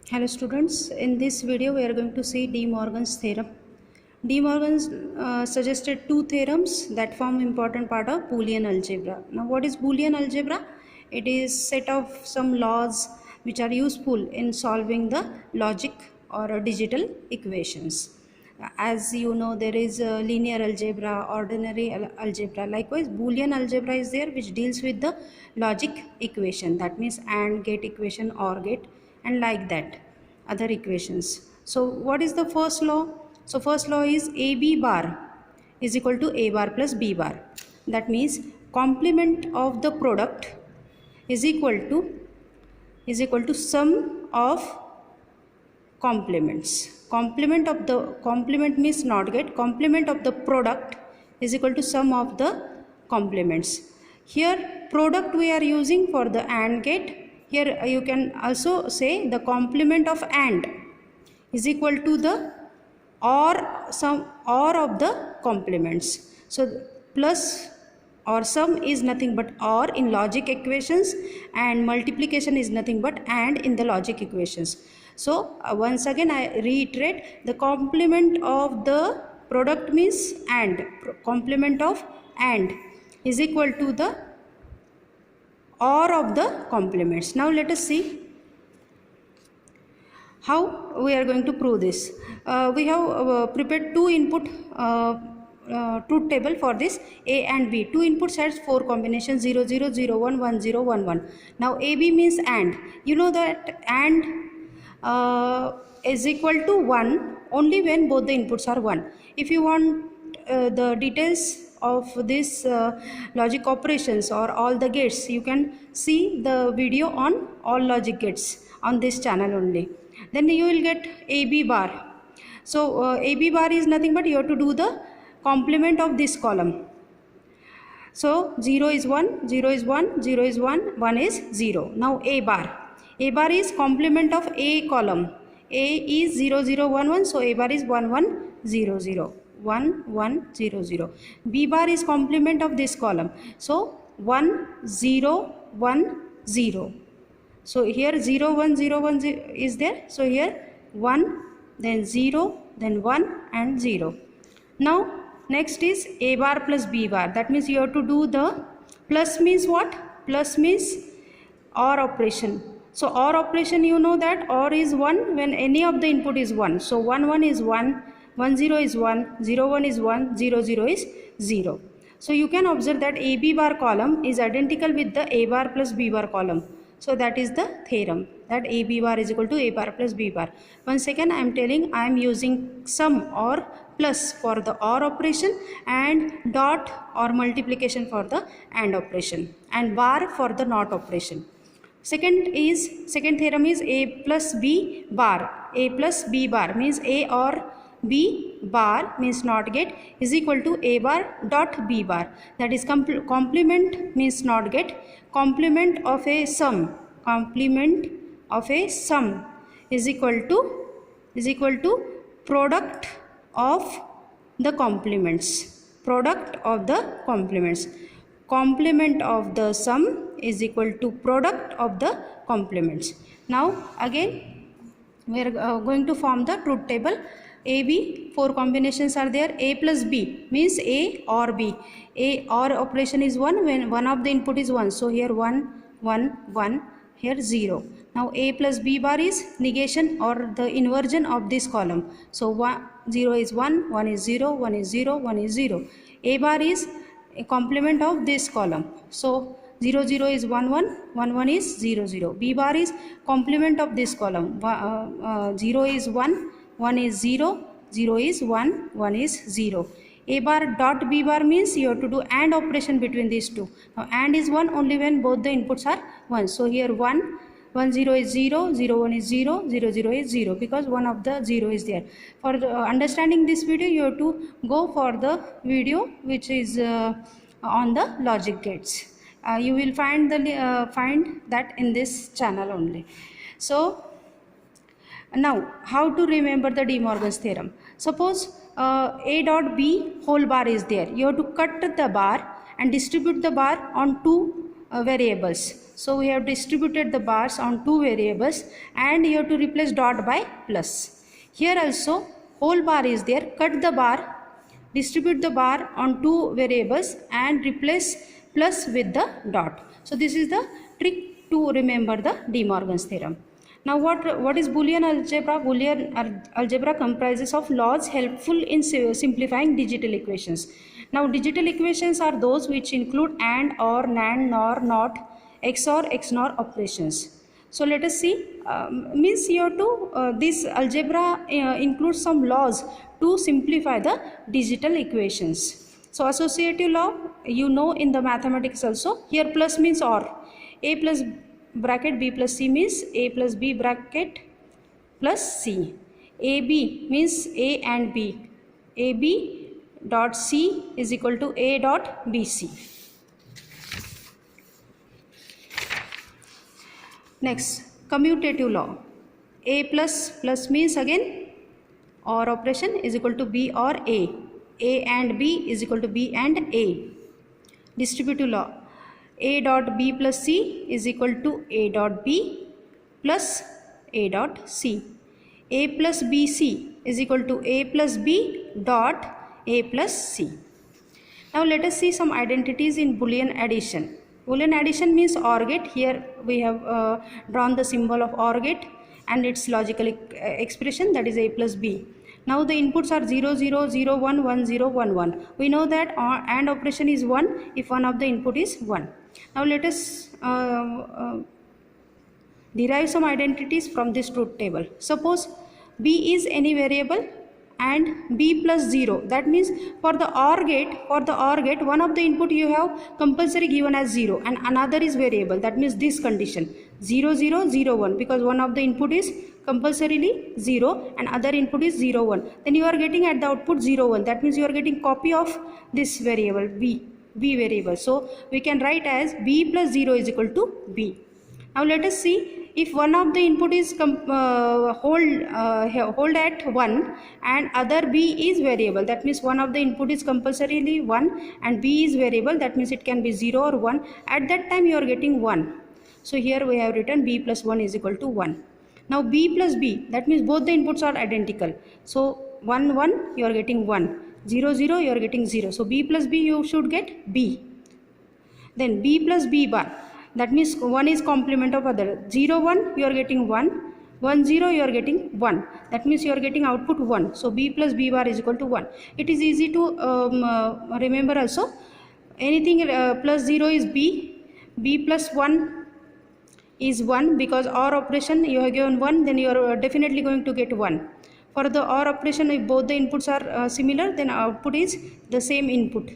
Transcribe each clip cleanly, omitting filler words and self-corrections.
Hello students, in this video we are going to see De Morgan's theorem. De Morgan suggested two theorems that form important part of Boolean algebra. Now what is Boolean algebra? It is set of some laws which are useful in solving the logic or digital equations. As you know, there is a linear algebra, ordinary algebra. Likewise, Boolean algebra is there which deals with the logic equation, that means AND gate equation, OR gate, and like that other equations. So what is the first law? So first law is AB bar is equal to A bar plus B bar. That means complement of the product is equal to sum of complements. Complement means not get. Complement of the product is equal to sum of the complements. Here product we are using for the AND gate. Here you can also say the complement of AND is equal to the OR of the complements. So plus or sum is nothing but OR in logic equations, and multiplication is nothing but AND in the logic equations. So once again I reiterate, the complement of the product means AND. Complement of AND is equal to the OR of the complements. Now let us see how we are going to prove this. We have prepared two input truth table for this A and B. Two inputs has four combinations 0 0 0 1 1 0 1 1. Now AB means AND. You know that AND is equal to 1 only when both the inputs are 1. If you want the details of this logic operations or all the gates, you can see the video on all logic gates on this channel only. Then you will get AB bar. So AB bar is nothing but you have to do the complement of this column. So 0 is 1, 0 is 1, 0 is 1, 1 is 0. Now A bar. A bar is complement of A column. A is 0 0 1 1, so A bar is 1 1 0 0. 1 1 0 0. B bar is complement of this column. So 1 0 1 0. So here 0 1 0 1 is there. So here 1, then 0, then 1 and 0. Now next is A bar plus B bar. That means you have to do the plus means what? Plus means OR operation. So OR operation, you know that OR is 1 when any of the input is 1. So 1 1 is 1, 1 0 is 1, 0 1 is 1, 0 0 is 0. So you can observe that AB bar column is identical with the A bar plus B bar column. So that is the theorem, that AB bar is equal to A bar plus B bar. Once again I am telling, I am using sum or plus for the OR operation and dot or multiplication for the AND operation and bar for the NOT operation. Second theorem is A plus B bar. A plus B bar means A or B bar means NOT gate is equal to A bar dot B bar. That is complement means NOT gate. Complement of a sum. Complement of a sum is equal to product of the complements. Product of the complements. Complement of the sum is equal to product of the complements. Now again we are going to form the truth table. AB, four combinations are there. A plus B means A or B. A or operation is 1 when one of the input is 1. So here 1 1 1, here 0. Now A plus B bar is negation or the inversion of this column. So 0 is 1, 1 is 0, 1 is 0, 1 is 0. A bar is a complement of this column. So 0 0 is 1 1, 1 1 is 0 0. B bar is complement of this column. 0 is 1, 1 is 0, 0 is 1, 1 is 0. A bar dot B bar means you have to do AND operation between these two. Now AND is 1 only when both the inputs are 1. So here 1 1 0 is 0, 0 1 is 0, 0 0 is 0 because one of the 0 is there. For understanding this video, you have to go for the video which is on the logic gates. You will find that in this channel only. So now how to remember the De Morgan's theorem? Suppose A dot B whole bar is there. You have to cut the bar and distribute the bar on two variables. So we have distributed the bars on two variables, and you have to replace dot by plus. Here also whole bar is there. Cut the bar, distribute the bar on two variables and replace plus with the dot. So this is the trick to remember the De Morgan's theorem. Now what is Boolean algebra? Boolean algebra comprises of laws helpful in simplifying digital equations. Now digital equations are those which include AND, OR, NAND, NOR, NOT, XOR, XNOR operations. So let us see, means you have to, this algebra includes some laws to simplify the digital equations. So associative law, you know in the mathematics also. Here plus means OR. A plus bracket B plus C means A plus B bracket plus C. AB means A and B. AB dot C is equal to A dot BC. Next, commutative law. A plus plus means again OR operation is equal to B or A. A and B is equal to B and A. Distributive law. A dot B plus C is equal to A dot B plus A dot C. A plus BC is equal to A plus B dot A plus C. Now let us see some identities in Boolean addition. Boolean addition means OR gate. Here we have drawn the symbol of OR gate and its logical expression, that is A plus B. Now the inputs are 0, 0, 0, 1, 1, 0, 1, 1. We know that AND operation is 1 if one of the input is 1. Now let us derive some identities from this truth table. Suppose B is any variable and B plus 0. That means for the OR gate, one of the input you have compulsory given as 0 and another is variable. That means this condition 0, 0, 0, 1, because one of the input is compulsorily 0 and other input is 0, 1. Then you are getting at the output 0, 1. That means you are getting copy of this variable B variable. So we can write as B plus 0 is equal to B. Now let us see, if one of the input is hold at 1 and other B is variable, that means one of the input is compulsorily 1 and B is variable, that means it can be 0 or 1. At that time you are getting 1. So here we have written B plus 1 is equal to 1. Now B plus B, that means both the inputs are identical. So 1, 1 you are getting 1. 0, 0 you are getting 0. So B plus B you should get B. Then B plus B bar, that means 1 is complement of other. 0, 1 you are getting 1. 1, 0 you are getting 1. That means you are getting output 1. So B plus B bar is equal to 1. It is easy to remember also. Anything plus 0 is B. B plus 1 is 1, because OR operation you have given 1, then you are definitely going to get 1. For the OR operation, if both the inputs are similar, then output is the same input.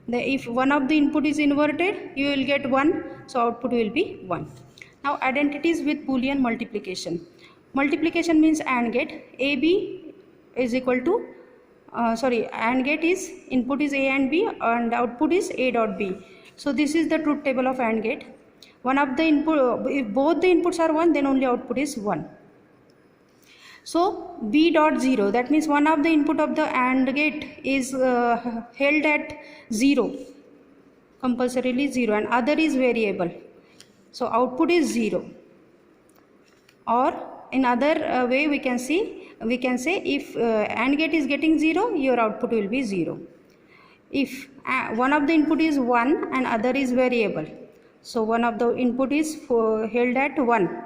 If one of the input is inverted, you will get 1, so output will be 1. Now identities with Boolean multiplication. Multiplication means AND gate. AB is equal to, AND gate is input is A and B and output is A dot B. So this is the truth table of AND gate. One of the input, if both the inputs are 1, then only output is 1. So B dot 0, that means one of the input of the AND gate is held at 0, compulsorily 0, and other is variable. So output is 0. Or in other way we can say if AND gate is getting 0, your output will be 0. If one of the input is 1 and other is variable, so one of the input is held at 1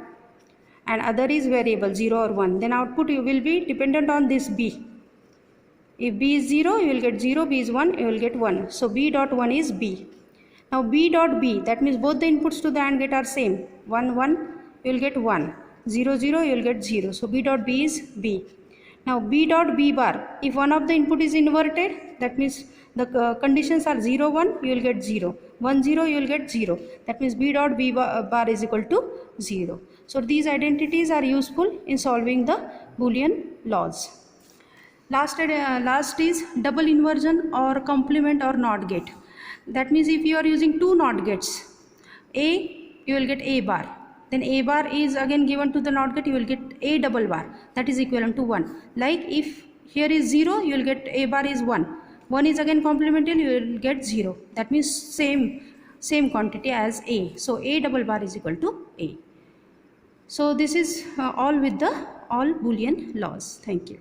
and other is variable 0 or 1, then output will be dependent on this B. If B is 0, you will get 0, B is 1, you will get 1. So B dot 1 is B. Now B dot B, that means both the inputs to the AND gate are same. 1, 1, you will get 1. 0, 0, you will get 0. So B dot B is B. Now B dot B bar, if one of the input is inverted, that means the conditions are 0, 1, you will get 0. 1, 0, you will get 0. That means B dot B bar is equal to 0. So these identities are useful in solving the Boolean laws. Last is double inversion or complement or NOT gate. That means if you are using two NOT gates, A, you will get A bar. Then A bar is again given to the NOT gate, you will get A double bar. That is equivalent to 1. Like if here is 0, you will get A bar is 1. 1 is again complementary, you will get 0. That means same same quantity as A. So A double bar is equal to A. So this is all with the all Boolean laws. Thank you.